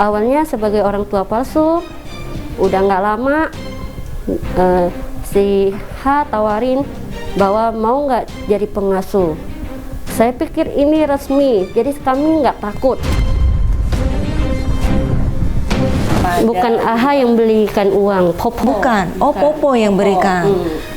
Awalnya sebagai orang tua palsu, udah nggak lama si H tawarin bahwa mau nggak jadi pengasuh. Saya pikir ini resmi, jadi kami nggak takut. Bukan AH yang belikan uang, Popo. Bukan, oh Popo yang berikan.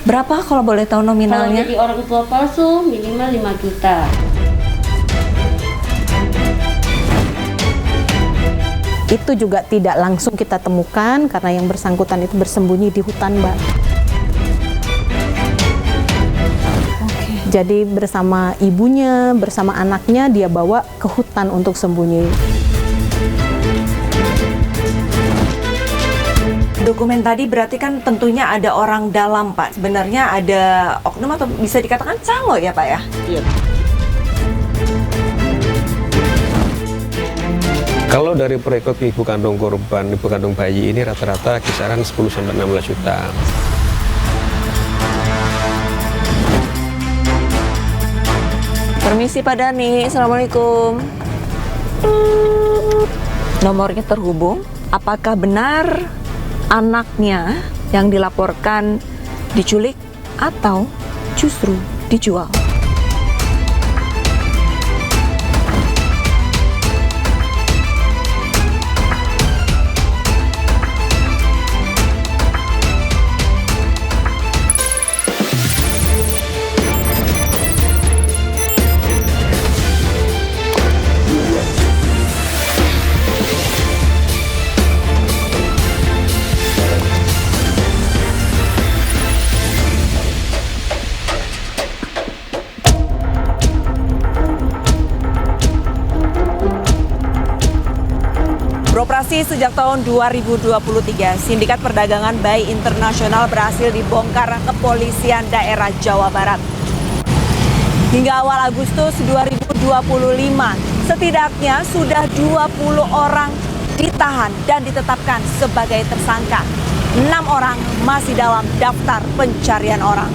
Berapa kalau boleh tahu Kalau nominalnya? jadi orang tua palsu minimal 5 juta. Itu juga tidak langsung kita temukan karena yang bersangkutan itu bersembunyi di hutan, Mbak. Jadi bersama ibunya, bersama anaknya dia bawa ke hutan untuk sembunyi. Dokumen tadi berarti kan tentunya ada orang dalam, Pak. Sebenarnya ada oknum atau bisa dikatakan calo ya, Pak ya? Iya. Kalau dari perekod ibu kandung korban, ibu kandung bayi ini rata-rata kisaran 10-16 juta. Permisi Pak Dani, Assalamualaikum. Nomornya terhubung. Apakah benar anaknya yang dilaporkan diculik atau justru dijual? Beroperasi sejak tahun 2023, sindikat perdagangan bayi internasional berhasil dibongkar kepolisian daerah Jawa Barat. Hingga awal Agustus 2025, setidaknya sudah 20 orang ditahan dan ditetapkan sebagai tersangka. 6 orang masih dalam daftar pencarian orang.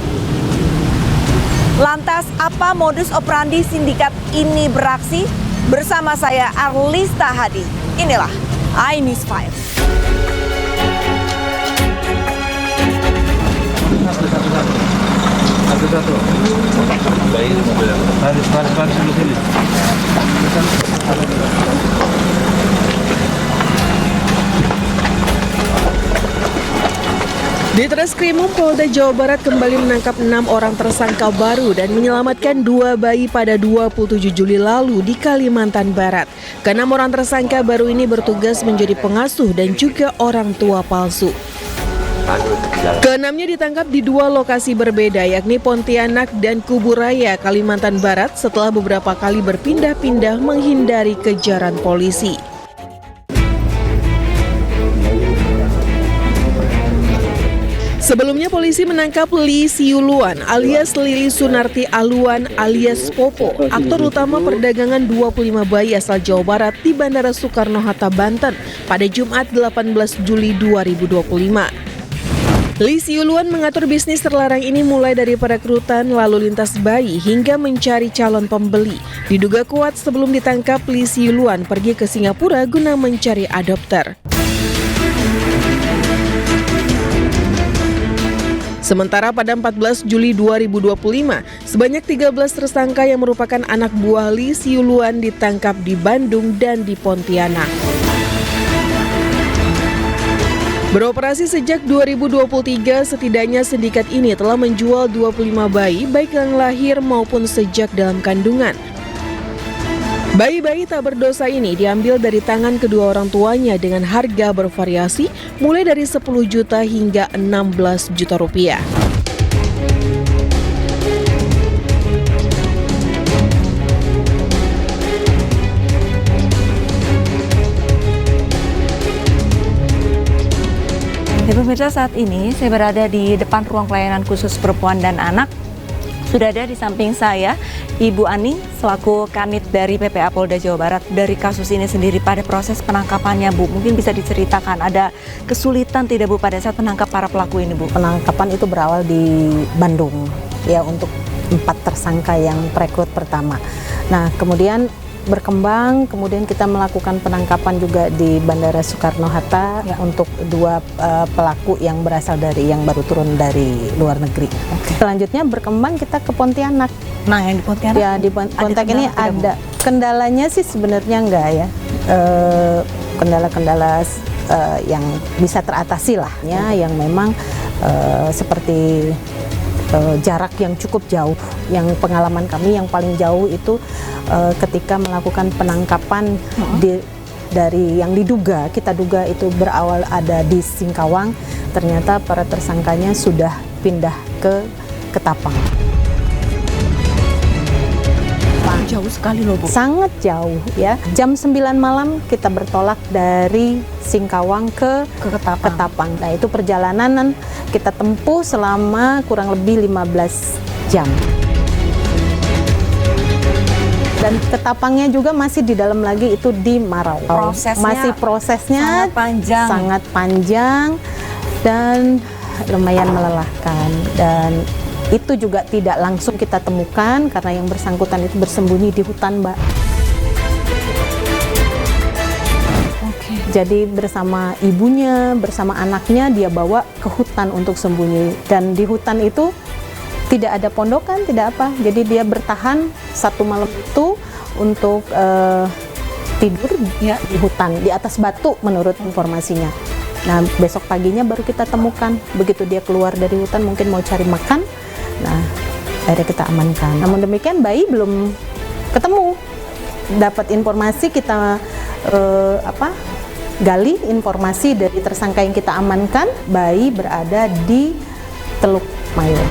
Lantas, apa modus operandi sindikat ini beraksi? Bersama saya Arlista Hadi. Inilah iNews 5. Satu-satu. Baris dulu sini. Ditreskrimum Polda Jawa Barat kembali menangkap 6 orang tersangka baru dan menyelamatkan 2 bayi pada 27 Juli lalu di Kalimantan Barat. Ke-6 orang tersangka baru ini bertugas menjadi pengasuh dan juga orang tua palsu. Ke-6-nya ditangkap di 2 lokasi berbeda, yakni Pontianak dan Kuburaya, Kalimantan Barat, setelah beberapa kali berpindah-pindah menghindari kejaran polisi. Sebelumnya polisi menangkap Lee Siuluan alias Lili Sunarti Aluan alias Popo, aktor utama perdagangan 25 bayi asal Jawa Barat di Bandara Soekarno-Hatta, Banten pada Jumat 18 Juli 2025. Lee Siuluan mengatur bisnis terlarang ini mulai dari perekrutan lalu lintas bayi hingga mencari calon pembeli. Diduga kuat sebelum ditangkap, Lee Siuluan pergi ke Singapura guna mencari adopter. Sementara pada 14 Juli 2025, sebanyak 13 tersangka yang merupakan anak buah Lee Siuluan ditangkap di Bandung dan di Pontianak. Beroperasi sejak 2023, setidaknya sindikat ini telah menjual 25 bayi baik yang lahir maupun sejak dalam kandungan. Bayi-bayi tak berdosa ini diambil dari tangan kedua orang tuanya dengan harga bervariasi mulai dari 10 juta hingga 16 juta rupiah. Pemirsa, saat ini saya berada di depan ruang pelayanan khusus perempuan dan anak. Sudah ada di samping saya Ibu Ani selaku Kanit dari PPA Polda Jawa Barat. Dari kasus ini sendiri pada proses penangkapannya, Bu, mungkin bisa diceritakan ada kesulitan tidak, Bu, pada saat menangkap para pelaku ini, Bu? Penangkapan itu berawal di Bandung ya untuk 4 tersangka yang perekrut pertama. Nah, kemudian berkembang, kemudian kita melakukan penangkapan juga di Bandara Soekarno-Hatta untuk 2 pelaku yang berasal dari yang baru turun dari luar negeri. Selanjutnya berkembang kita ke Pontianak. Nah, yang di Pontianak? Ya, di Pontianak ini ada kendalanya sih sebenarnya enggak ya. Kendala-kendala yang bisa teratasi lah ya, yang memang seperti jarak yang cukup jauh. Yang pengalaman kami yang paling jauh itu ketika melakukan penangkapan dari yang kita duga itu berawal ada di Singkawang, ternyata para tersangkanya sudah pindah ke Ketapang. Jauh sekali loh, Bu. Sangat jauh ya. Jam 9 malam kita bertolak dari Singkawang ke Ketapang. Nah, itu perjalanan kita tempuh selama kurang lebih 15 jam. Dan Ketapangnya juga masih di dalam lagi, itu di Marau. Prosesnya sangat panjang dan lumayan melelahkan, dan itu juga tidak langsung kita temukan karena yang bersangkutan itu bersembunyi di hutan, Mbak. Jadi bersama ibunya, bersama anaknya dia bawa ke hutan untuk sembunyi, dan di hutan itu tidak ada pondokan, tidak apa. Jadi dia bertahan 1 malam itu untuk tidur di hutan, di atas batu menurut informasinya. Nah, besok paginya baru kita temukan. Begitu dia keluar dari hutan mungkin mau cari makan. Nah, akhirnya kita amankan. Namun demikian bayi belum ketemu. Dapat informasi kita gali informasi dari tersangka yang kita amankan, bayi berada di Teluk Mayo.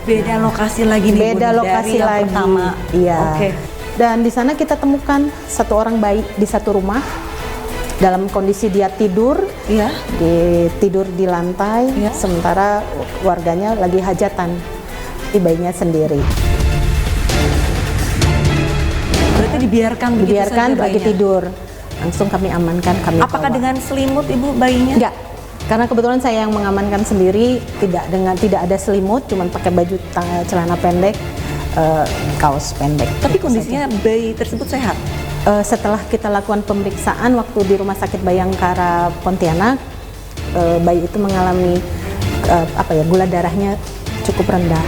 Beda lokasi lagi nih, Beda lokasi dari yang lagi. pertama. Iya. Oke. Dan di sana kita temukan 1 orang bayi di 1 rumah dalam kondisi dia tidur, tidur di lantai, sementara warganya lagi hajatan, di bayinya sendiri. Berarti dibiarkan saja lagi bayinya? tidur. Langsung kami amankan, kami Apakah bawa. dengan selimut, Ibu, bayinya? Enggak. Karena kebetulan saya yang mengamankan sendiri, tidak ada selimut, cuma pakai baju celana pendek, kaos pendek. Tapi gitu kondisinya saja. bayi tersebut sehat? Setelah kita lakukan pemeriksaan waktu di Rumah Sakit Bayangkara Pontianak, bayi itu mengalami gula darahnya cukup rendah.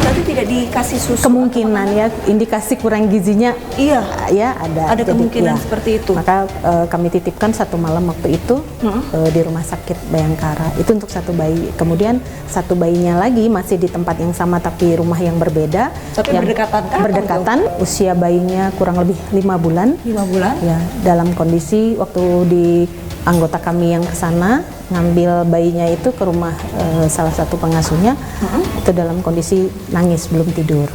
Berarti tidak dikasih susu? Kemungkinan ya, indikasi kurang gizinya ada. Ada kemungkinan seperti itu. Maka kami titipkan 1 malam waktu itu di Rumah Sakit Bayangkara. Itu untuk 1 bayi. Kemudian 1 bayinya lagi masih di tempat yang sama tapi rumah yang berbeda. Tapi yang berdekatan. Usia bayinya kurang lebih 5 bulan. 5 bulan? Ya, dalam kondisi waktu di anggota kami yang ke sana ngambil bayinya itu ke rumah salah satu pengasuhnya, itu dalam kondisi nangis, belum tidur.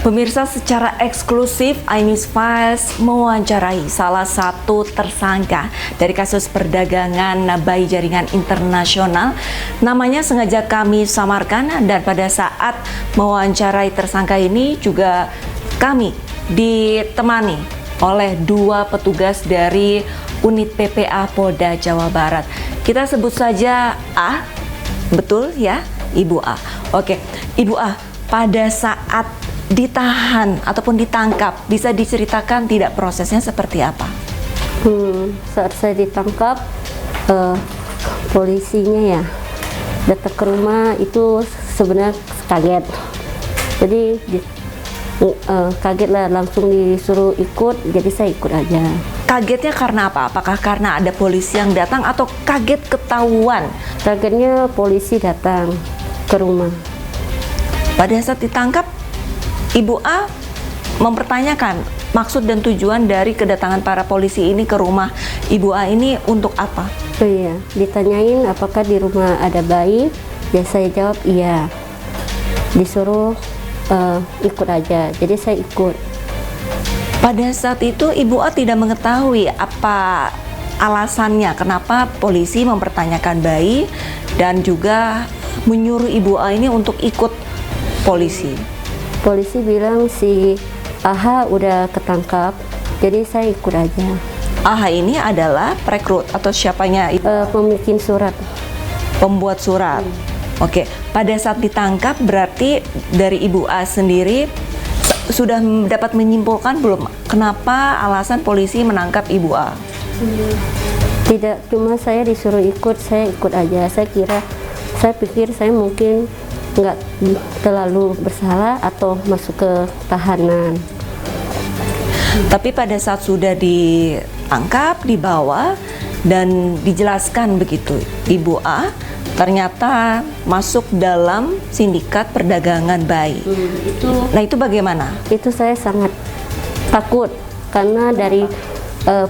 Pemirsa, secara eksklusif Ainis Files mewawancarai salah satu tersangka dari kasus perdagangan bayi jaringan internasional. Namanya sengaja kami samarkan, dan pada saat mewawancarai tersangka ini juga kami ditemani oleh 2 petugas dari unit PPA Polda Jawa Barat. Kita sebut saja A, betul ya, Ibu A. Oke, Ibu A, pada saat ditahan ataupun ditangkap, bisa diceritakan tidak prosesnya seperti apa? Saat saya ditangkap, polisinya ya datang ke rumah, itu sebenarnya kaget. Jadi kaget lah, langsung disuruh ikut, jadi saya ikut aja. Kagetnya karena apa? Apakah karena ada polisi yang datang atau kaget ketahuan? Kagetnya polisi datang ke rumah. Pada saat ditangkap, Ibu A mempertanyakan maksud dan tujuan dari kedatangan para polisi ini ke rumah Ibu A ini untuk apa? Oh iya, ditanyain apakah di rumah ada bayi, ya saya jawab iya. Disuruh ikut aja, jadi saya ikut. Pada saat itu Ibu A tidak mengetahui apa alasannya kenapa polisi mempertanyakan bayi dan juga menyuruh Ibu A ini untuk ikut polisi. Polisi bilang si AH udah ketangkap, jadi saya ikut aja. AH ini adalah perekrut atau siapanya? Pembikin surat. Pembuat surat. Oke, pada saat ditangkap berarti dari Ibu A sendiri sudah dapat menyimpulkan belum kenapa alasan polisi menangkap Ibu A? Tidak, cuma saya disuruh ikut, saya ikut aja. Saya pikir saya mungkin nggak terlalu bersalah atau masuk ke tahanan. Tapi pada saat sudah ditangkap, dibawa dan dijelaskan begitu, Ibu A ternyata masuk dalam sindikat perdagangan bayi. Nah itu bagaimana? Itu saya sangat takut karena dari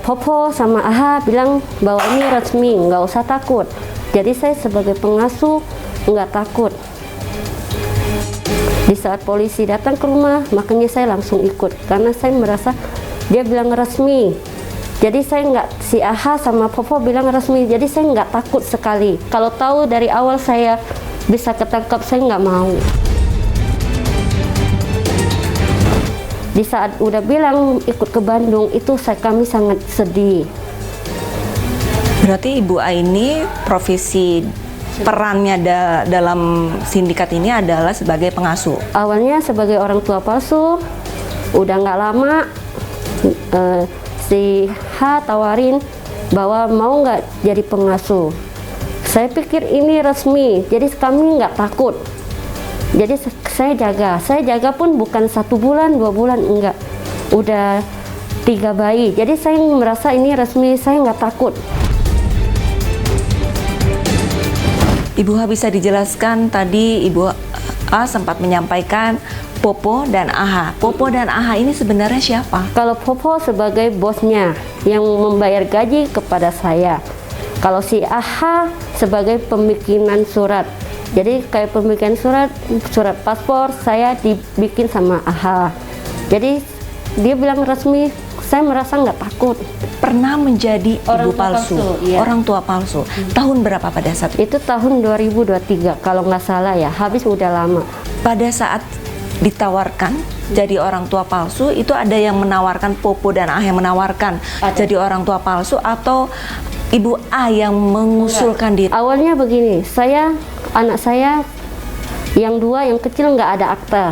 Popo sama AH bilang bahwa ini resmi, nggak usah takut. Jadi saya sebagai pengasuh nggak takut. Di saat polisi datang ke rumah, makanya saya langsung ikut karena saya merasa dia bilang resmi. Jadi saya nggak, si AH sama Popo bilang resmi, jadi saya nggak takut sekali. Kalau tahu dari awal saya bisa ketangkap, saya nggak mau. Di saat udah bilang ikut ke Bandung, itu kami sangat sedih. Berarti Ibu A ini profesi perannya dalam sindikat ini adalah sebagai pengasuh. Awalnya sebagai orang tua palsu, udah nggak lama si H tawarin bahwa mau nggak jadi pengasuh. Saya pikir ini resmi, jadi kami nggak takut. Jadi saya jaga pun bukan 1 bulan, 2 bulan, enggak. Udah 3 bayi, jadi saya merasa ini resmi, saya nggak takut. Ibu A bisa dijelaskan tadi Ibu A sempat menyampaikan Popo dan AH. Popo dan AH ini sebenarnya siapa? Kalau Popo sebagai bosnya yang membayar gaji kepada saya. Kalau si AH sebagai pembikinan surat. Jadi kayak pembikinan surat paspor saya dibikin sama AH. Jadi dia bilang resmi, saya merasa nggak takut. Pernah menjadi ibu palsu, iya. Orang tua palsu. Tahun berapa pada saat itu? Itu tahun 2023 kalau nggak salah ya, habis udah lama. Pada saat ditawarkan jadi orang tua palsu, itu ada yang menawarkan, Popo dan AH yang menawarkan jadi orang tua palsu, atau Ibu A yang mengusulkan diri? Awalnya begini, anak saya yang 2 yang kecil nggak ada akta.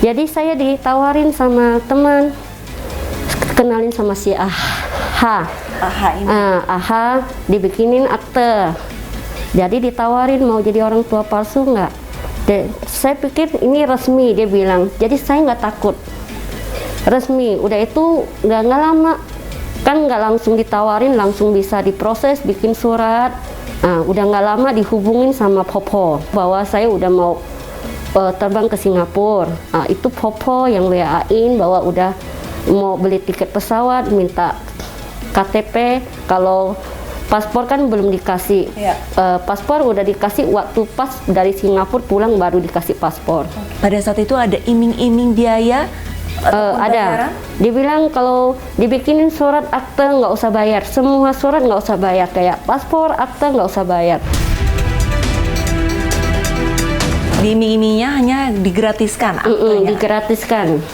Jadi saya ditawarin sama teman, kenalin sama si AH. AH dibikinin akte. Jadi ditawarin mau jadi orang tua palsu nggak. Saya pikir ini resmi, dia bilang. Jadi saya nggak takut. Resmi, udah itu nggak lama. Kan nggak langsung ditawarin, langsung bisa diproses, bikin surat. Udah nggak lama dihubungin sama Popo bahwa saya udah mau terbang ke Singapura. Itu Popo yang WA-in bahwa udah mau beli tiket pesawat, minta KTP. Kalau paspor kan belum dikasih. Paspor udah dikasih waktu pas dari Singapura pulang baru dikasih paspor. Pada saat itu ada iming-iming biaya? Ada. Dibilang kalau dibikinin surat akte nggak usah bayar, semua surat nggak usah bayar, kayak paspor, akte nggak usah bayar. Diiming-imingnya hanya digratiskan aktenya? Digratiskan.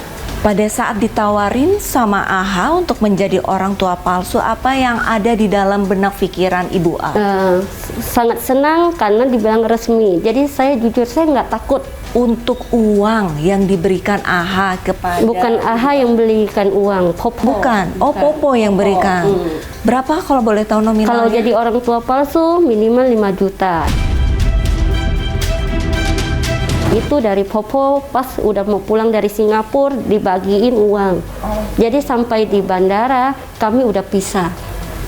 Pada saat ditawarin sama AH untuk menjadi orang tua palsu, apa yang ada di dalam benak pikiran Ibu A? Sangat senang karena dibilang resmi. Jadi saya jujur, saya nggak takut. Untuk uang yang diberikan AH kepada... Bukan AH yang belikan uang, Popo. Bukan? Oh, Popo yang berikan. Berapa kalau boleh tahu nominalnya? Kalau jadi orang tua palsu minimal 5 juta. Itu dari Popo pas udah mau pulang dari Singapura dibagiin uang. Jadi sampai di bandara kami udah pisah.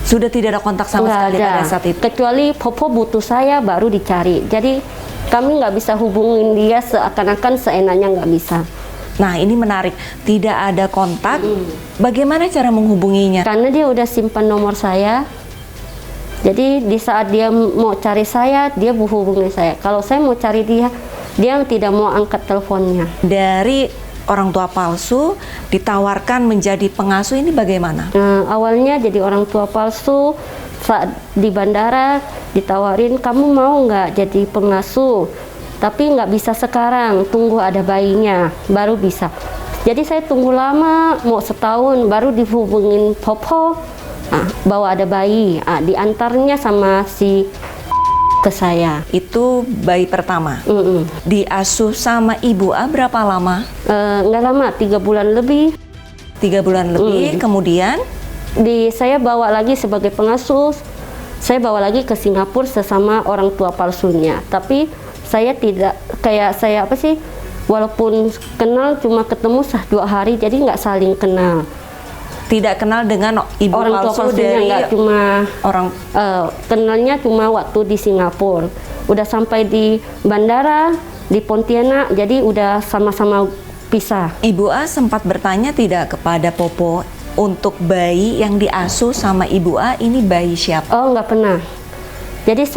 Sudah tidak ada kontak sama sekali pada saat itu? Kecuali Popo butuh saya baru dicari. Jadi kami nggak bisa hubungin dia seakan-akan seenaknya, nggak bisa. Nah ini menarik, tidak ada kontak. Bagaimana cara menghubunginya? Karena dia udah simpan nomor saya. Jadi di saat dia mau cari saya, dia hubungi saya. Kalau saya mau cari dia tidak mau angkat teleponnya. Dari orang tua palsu ditawarkan menjadi pengasuh, ini bagaimana? Awalnya jadi orang tua palsu, saat di bandara ditawarin, kamu mau nggak jadi pengasuh? Tapi nggak bisa sekarang, tunggu ada bayinya baru bisa. Jadi saya tunggu lama, mau setahun baru dihubungin Popo, bahwa ada bayi, diantarnya sama si ke saya. Itu bayi pertama. Diasuh sama Ibu A berapa lama? Nggak lama, 3 bulan lebih. 3 bulan lebih, kemudian? Saya bawa lagi sebagai pengasuh, saya bawa lagi ke Singapura sesama orang tua palsunya. Tapi saya tidak, kayak saya walaupun kenal cuma ketemu 2 hari, jadi nggak saling kenal. Tidak kenal dengan ibu orang tua palsu palsunya, dari nggak cuma orang kenalnya cuma waktu di Singapura. Udah sampai di bandara di Pontianak, jadi udah sama-sama pisah. Ibu A sempat bertanya tidak kepada Popo untuk bayi yang diasuh sama Ibu A ini bayi siapa? Oh, nggak pernah. Jadi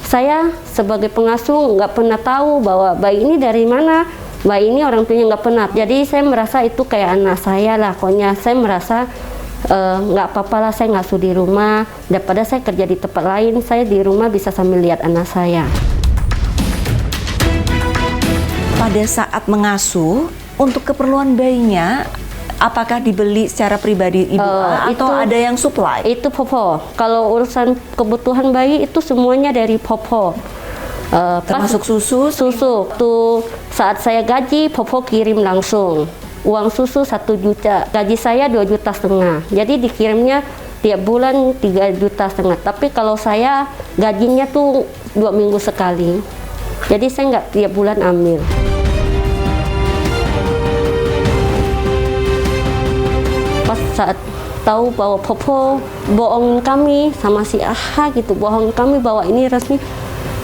saya sebagai pengasuh nggak pernah tahu bahwa bayi ini dari mana. Bayi ini orang tuanya nggak pernah. Jadi saya merasa itu kayak anak saya lah. Pokoknya saya merasa nggak apa-apa lah, saya ngasuh di rumah. Daripada saya kerja di tempat lain, saya di rumah bisa sambil lihat anak saya. Pada saat mengasuh, untuk keperluan bayinya, apakah dibeli secara pribadi Ibu A atau ada yang supply? Itu Popo. Kalau urusan kebutuhan bayi itu semuanya dari Popo. Termasuk susu? Susu. Tuh saat saya gaji, Popo kirim langsung. Uang susu 1 juta. Gaji saya 2,5 juta. Jadi dikirimnya tiap bulan 3,5 juta. Tapi kalau saya gajinya tuh 2 minggu sekali. Jadi saya nggak tiap bulan ambil. Pas saat tahu bahwa Popo bohongin kami sama si Aha gitu, bohongin kami bahwa ini resmi.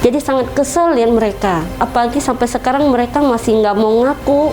Jadi sangat kesel lihat mereka. Apalagi sampai sekarang mereka masih nggak mau ngaku.